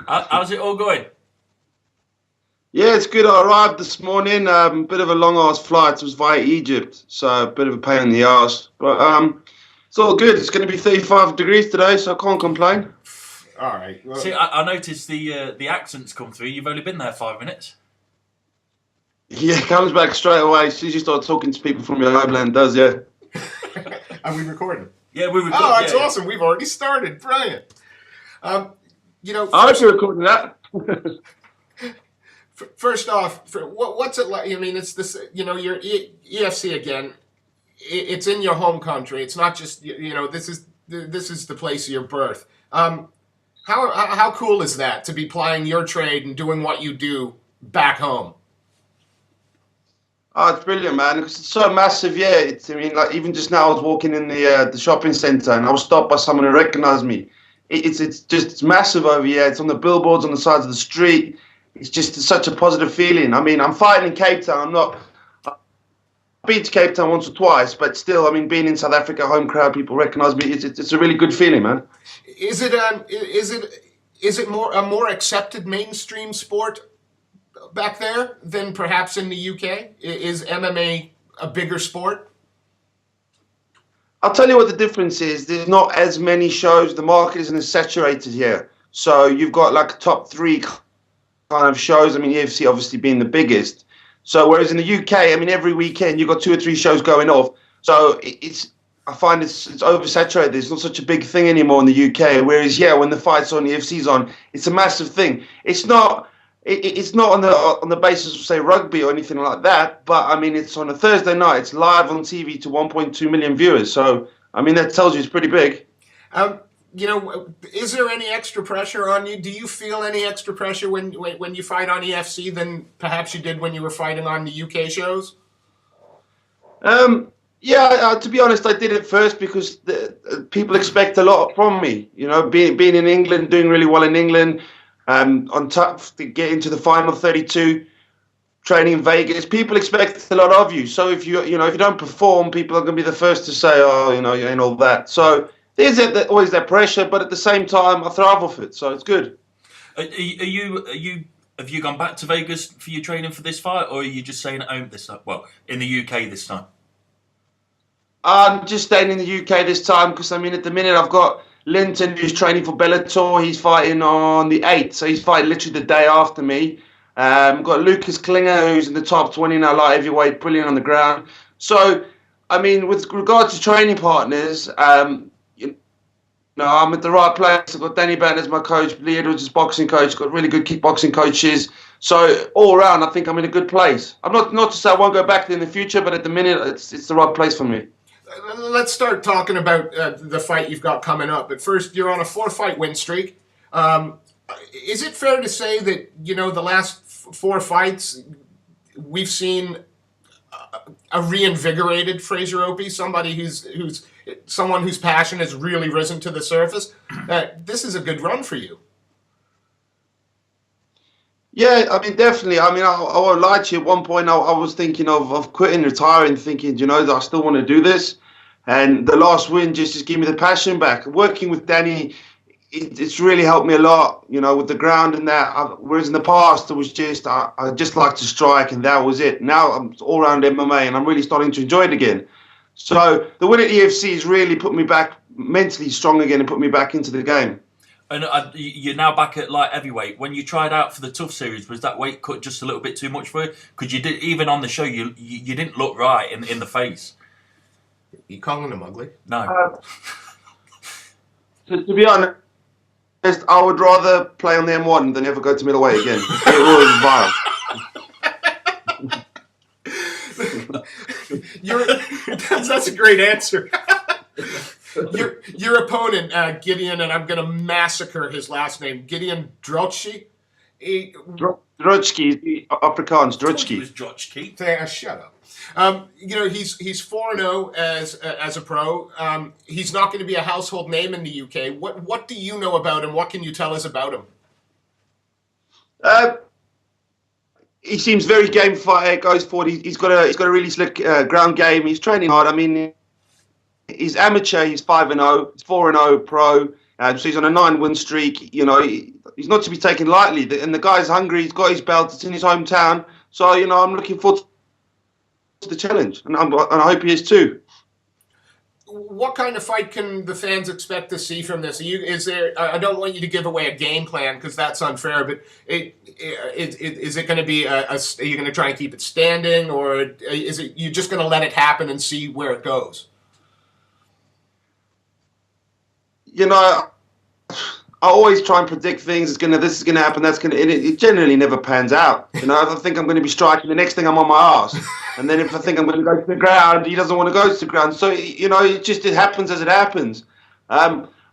How's it all going? Yeah, it's good. I arrived this morning. Bit of a long-ass flight. It was via Egypt, so a bit of a pain in the ass. But it's all good. It's going to be 35 degrees today, so I can't complain. All right. Well, see, I noticed the accents come through. You've only been there 5 minutes. Yeah, it comes back straight away. As soon as you start talking to people from your homeland, does, yeah. Are we recording? Yeah, we recording. Oh, that's awesome. We've already started. Brilliant. I hope you're recording that. First off, what's it like? I mean, it's this, your EFC again. It's in your home country. It's not just, this is the place of your birth. How cool is that to be plying your trade and doing what you do back home? Oh, it's brilliant, man. It's so massive, yeah. Like even just now, I was walking in the shopping centre and I was stopped by someone who recognised me. It's massive over here. It's on the billboards on the sides of the street. It's such a positive feeling. I mean, I'm fighting in Cape Town. I've been to Cape Town once or twice, but still, I mean, being in South Africa, home crowd, people recognise me. It's a really good feeling, man. Is it a more accepted mainstream sport back there than perhaps in the UK? Is MMA a bigger sport? I'll tell you what the difference is. There's not as many shows. The market isn't as saturated here. So you've got like top three kind of shows. I mean, EFC obviously being the biggest. So whereas in the UK, I mean, every weekend you've got 2 or 3 shows going off. So I find it's oversaturated. It's not such a big thing anymore in the UK. Whereas here, when the fight's on, the EFC's on, it's a massive thing. It's not on the basis of, say, rugby or anything like that, but I mean, it's on a Thursday night. It's live on TV to 1.2 million viewers. So, I mean, that tells you it's pretty big. Is there any extra pressure on you? Do you feel any extra pressure when you fight on EFC than perhaps you did when you were fighting on the UK shows? Yeah, to be honest, I did it first because people expect a lot from me. Being in England, doing really well in England. On top to get into the final 32, training in Vegas, people expect a lot of you. So if you don't perform, people are going to be the first to say, "Oh, you ain't all that." So there's always that pressure, but at the same time, I thrive off it. So it's good. Have you gone back to Vegas for your training for this fight, or are you just staying at home this time? Well, in the UK this time. I'm just staying in the UK this time because I mean, at the minute I've got Linton, who's training for Bellator. He's fighting on the 8th, so he's fighting literally the day after me. Got Lucas Klinger, who's in the top 20 now, light heavyweight, brilliant on the ground. So, I mean, with regards to training partners, I'm at the right place. I've got Danny Batten as my coach, Lee Edwards as boxing coach, got really good kickboxing coaches. So, all around, I think I'm in a good place. I'm not to say I won't go back there in the future, but at the minute, it's the right place for me. Let's start talking about the fight you've got coming up. But first, you're on a 4-fight win streak. Is it fair to say that, the last 4 fights, we've seen a reinvigorated Fraser Opie, someone whose passion has really risen to the surface? This is a good run for you. Yeah, I mean, definitely. I mean, I won't lie to you. At one point, I was thinking of quitting, retiring, thinking, I still want to do this. And the last win just gave me the passion back. Working with Danny, it's really helped me a lot, with the ground and that. Whereas in the past, it was I just like to strike and that was it. Now I'm all around MMA and I'm really starting to enjoy it again. So the win at EFC has really put me back mentally strong again and put me back into the game. And you're now back at light heavyweight. When you tried out for the Tough Series, was that weight cut just a little bit too much for you? Because you did, even on the show, you didn't look right in the face. You calling him ugly? No. To be honest, I would rather play on the M1 than ever go to middleweight again. It was vile. That's a great answer. Your opponent, Gideon, and I'm going to massacre his last name, Gideon Drotschie. Drotschie, Afrikaans, Drotschie. It was Drotschie. Shut up. He's 4-0 as a pro. He's not going to be a household name in the UK. What do you know about him? What can you tell us about him? He seems very game fighter. Goes forward. He's got a really slick ground game. He's training hard. I mean, he's amateur. He's 5-0. He's 4-0 pro. So he's on a 9-win streak. You know, he's not to be taken lightly. And the guy's hungry. He's got his belt. It's in his hometown. So, you know, I'm looking forward to the challenge. And I hope he is too. What kind of fight can the fans expect to see from this? Is there? I don't want you to give away a game plan because that's unfair. But is it going to be? Are you going to try and keep it standing, or is it you just going to let it happen and see where it goes? You know, I always try and predict things. This is gonna happen. That's gonna. It generally never pans out. You know, if I think I'm going to be striking, the next thing I'm on my ass. And then if I think I'm going to go to the ground, he doesn't want to go to the ground. So you know, it happens as it happens.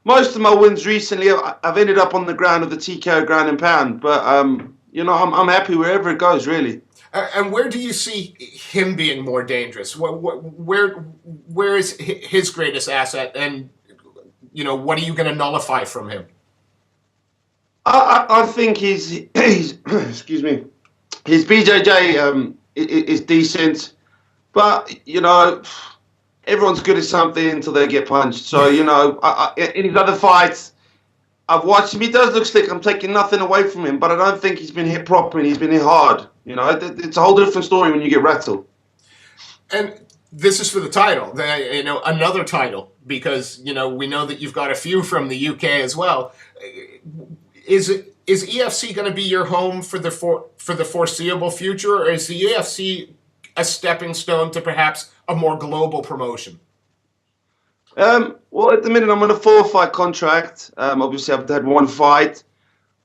Most of my wins recently, I've ended up on the ground of the TKO ground and pound. But you know, I'm happy wherever it goes, really. And where do you see him being more dangerous? Where is his greatest asset? And you know, what are you going to nullify from him? I think he's excuse me, his BJJ is decent, but you know, everyone's good at something until they get punched. So you know, in his other fights, I've watched him. He does look slick. I'm taking nothing away from him, but I don't think he's been hit properly. He's been hit hard. You know, it's a whole different story when you get rattled. And this is for the title, you know, another title, because you know we know that you've got a few from the UK as well. Is EFC going to be your home for the foreseeable future, or is the EFC a stepping stone to perhaps a more global promotion? Well, at the minute I'm on a 4-fight contract. Obviously, I've had one fight.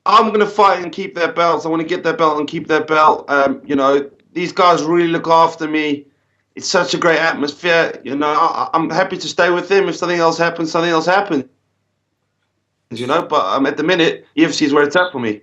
I'm going to fight and keep their belts. I want to get their belt and keep their belt. You know, these guys really look after me. It's such a great atmosphere. You know, I'm happy to stay with them. If something else happens, something else happens. You know, but at the minute, EFC is where it's at for me.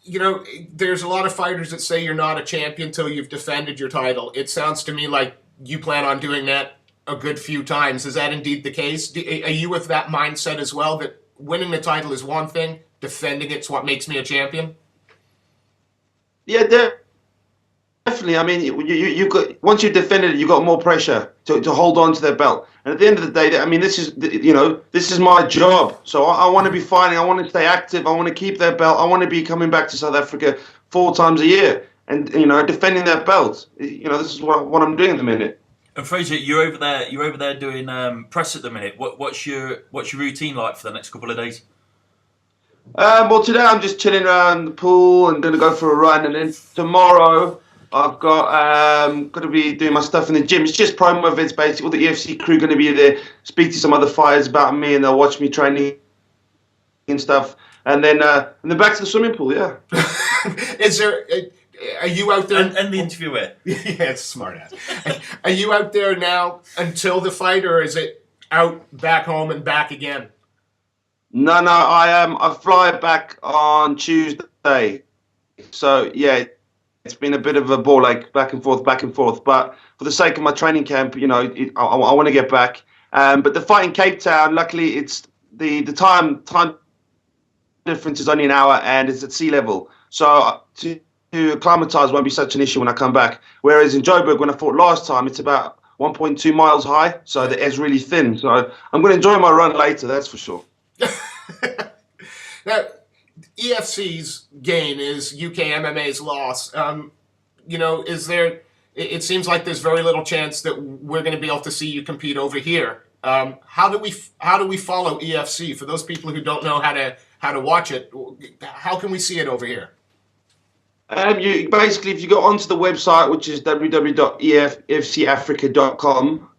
You know, there's a lot of fighters that say you're not a champion until you've defended your title. It sounds to me like you plan on doing that a good few times. Is that indeed the case? Are you with that mindset as well, that winning the title is one thing, defending it's what makes me a champion? Yeah, definitely. I mean, you got, once you've defended it, you've got more pressure to hold on to their belt. And at the end of the day, I mean, this is my job. So I want to be fighting. I want to stay active. I want to keep their belt. I want to be coming back to South Africa 4 times a year and, you know, defending their belt. You know, this is what I'm doing at the minute. And Fraser, you're over there doing press at the minute. What's your routine like for the next couple of days? Well, today I'm just chilling around the pool and going to go for a run, and then tomorrow I've got to be doing my stuff in the gym. It's just promo events, basically. All the EFC crew going to be there, speak to some other fighters about me, and they'll watch me training and stuff. And then back to the swimming pool. Yeah. Are you out there? And the interviewer. Yeah, it's smart ass. Are you out there now until the fight, or is it out back home and back again? No, I fly back on Tuesday. So yeah, it's been a bit of a ball, like back and forth. But for the sake of my training camp, you know, I want to get back. But the fight in Cape Town, luckily, it's the time difference is only an hour, and it's at sea level. So to acclimatise won't be such an issue when I come back. Whereas in Joburg, when I fought last time, it's about 1.2 miles high, so the air's really thin. So I'm going to enjoy my run later, that's for sure. Now, EFC's gain is UK MMA's loss. You know, it seems like there's very little chance that we're going to be able to see you compete over here. How do we follow EFC? For those people who don't know how to watch it, how can we see it over here? You basically, if you go onto the website, which is www.efcafrica.com,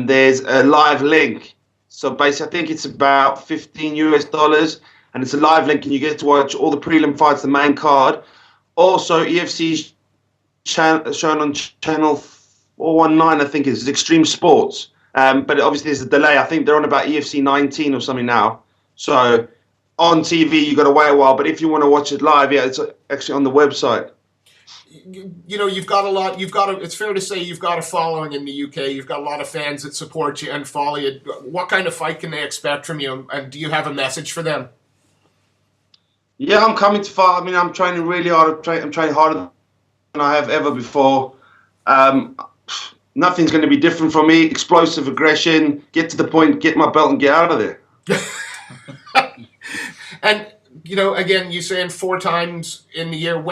there's a live link. So basically, I think it's about $15 and it's a live link, and you get to watch all the prelim fights, the main card. Also, EFC's shown on channel 419, I think it's Extreme Sports. But obviously, there's a delay. I think they're on about EFC 19 or something now. So on TV, you got to wait a while. But if you want to watch it live, yeah, it's actually on the website. You know, it's fair to say you've got a following in the UK. You've got a lot of fans that support you and follow you. What kind of fight can they expect from you? And do you have a message for them? Yeah, I'm coming to fight. I mean, I'm training really hard. I'm training harder than I have ever before. nothing's going to be different for me. Explosive aggression, get to the point, get my belt and get out of there. And, you know, again, you're saying 4 times in the year.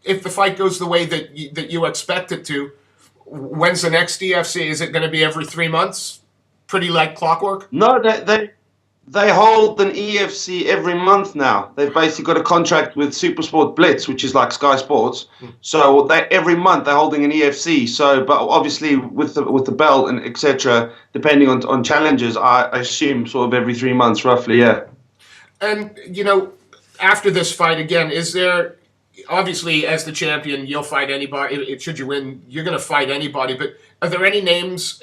If the fight goes the way that you expect it to, when's the next EFC? Is it going to be every 3 months? Pretty like clockwork? No, they hold an EFC every month now. They've basically got a contract with Supersport Blitz, which is like Sky Sports. So every month they're holding an EFC. So, but obviously with the belt and etc., depending on challenges, I assume sort of every 3 months, roughly. Yeah. And you know, after this fight again, is there? Obviously, as the champion, you'll fight anybody. Should you win, you're going to fight anybody. But are there any names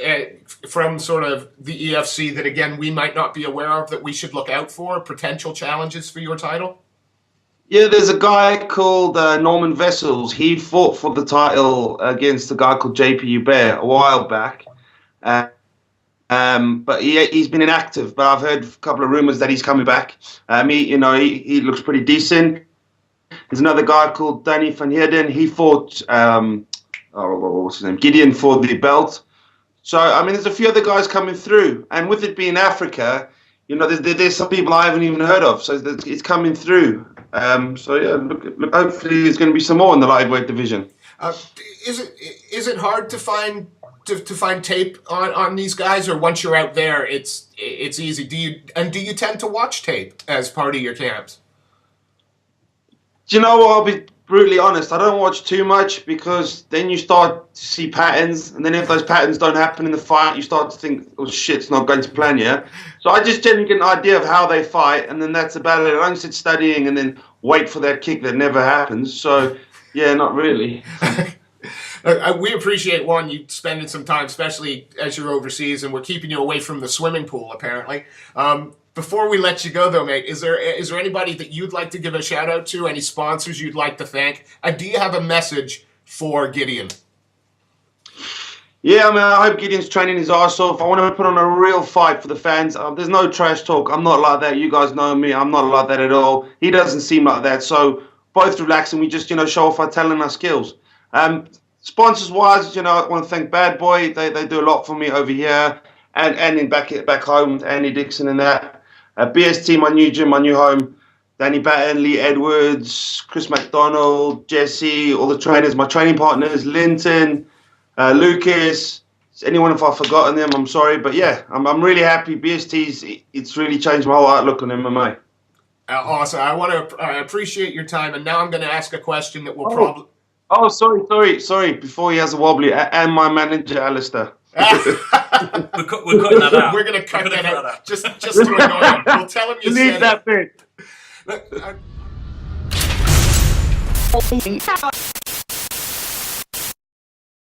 from sort of the EFC that, again, we might not be aware of that we should look out for, potential challenges for your title? Yeah, there's a guy called Norman Vessels. He fought for the title against a guy called JP Hubert a while back. But he's been inactive. But I've heard a couple of rumors that he's coming back. He looks pretty decent. There's another guy called Danny van Heerden. He fought, what's his name? Gideon for the belt. So, I mean, there's a few other guys coming through. And with it being Africa, you know, there's some people I haven't even heard of. So it's coming through. Look, hopefully there's going to be some more in the lightweight division. Is it hard to find tape on these guys, or once you're out there, it's easy? Do you tend to watch tape as part of your camps? Do you know what? I'll be brutally honest. I don't watch too much because then you start to see patterns, and then if those patterns don't happen in the fight, you start to think, oh shit, it's not going to plan, yeah? So I just generally get an idea of how they fight, and then that's about it. I don't sit studying and then wait for that kick that never happens. So, yeah, not really. We appreciate, Juan, you spending some time, especially as you're overseas, and we're keeping you away from the swimming pool, apparently. Before we let you go, though, mate, is there anybody that you'd like to give a shout-out to, any sponsors you'd like to thank? Do you have a message for Gideon? Yeah, I mean, I hope Gideon's training his arse off. I want to put on a real fight for the fans. There's no trash talk. I'm not like that. You guys know me. I'm not like that at all. He doesn't seem like that. So both relax and we just, show off our talent and our skills. Sponsors-wise, I want to thank Bad Boy. They do a lot for me over here and back home, Andy Dixon and that. BST, my new gym, my new home. Danny Batten, Lee Edwards, Chris McDonald, Jesse, all the trainers, my training partners, Linton, Lucas. Anyone if I've forgotten them, I'm sorry. But yeah, I'm really happy. It's really changed my whole outlook on MMA. Awesome. I appreciate your time. And now I'm going to ask a question that will probably... Oh, sorry. Before he has a wobbly, and my manager, Alistair. We're cutting that out. We're going to cut that out. Just to annoy him. We'll tell him you said that it. bit.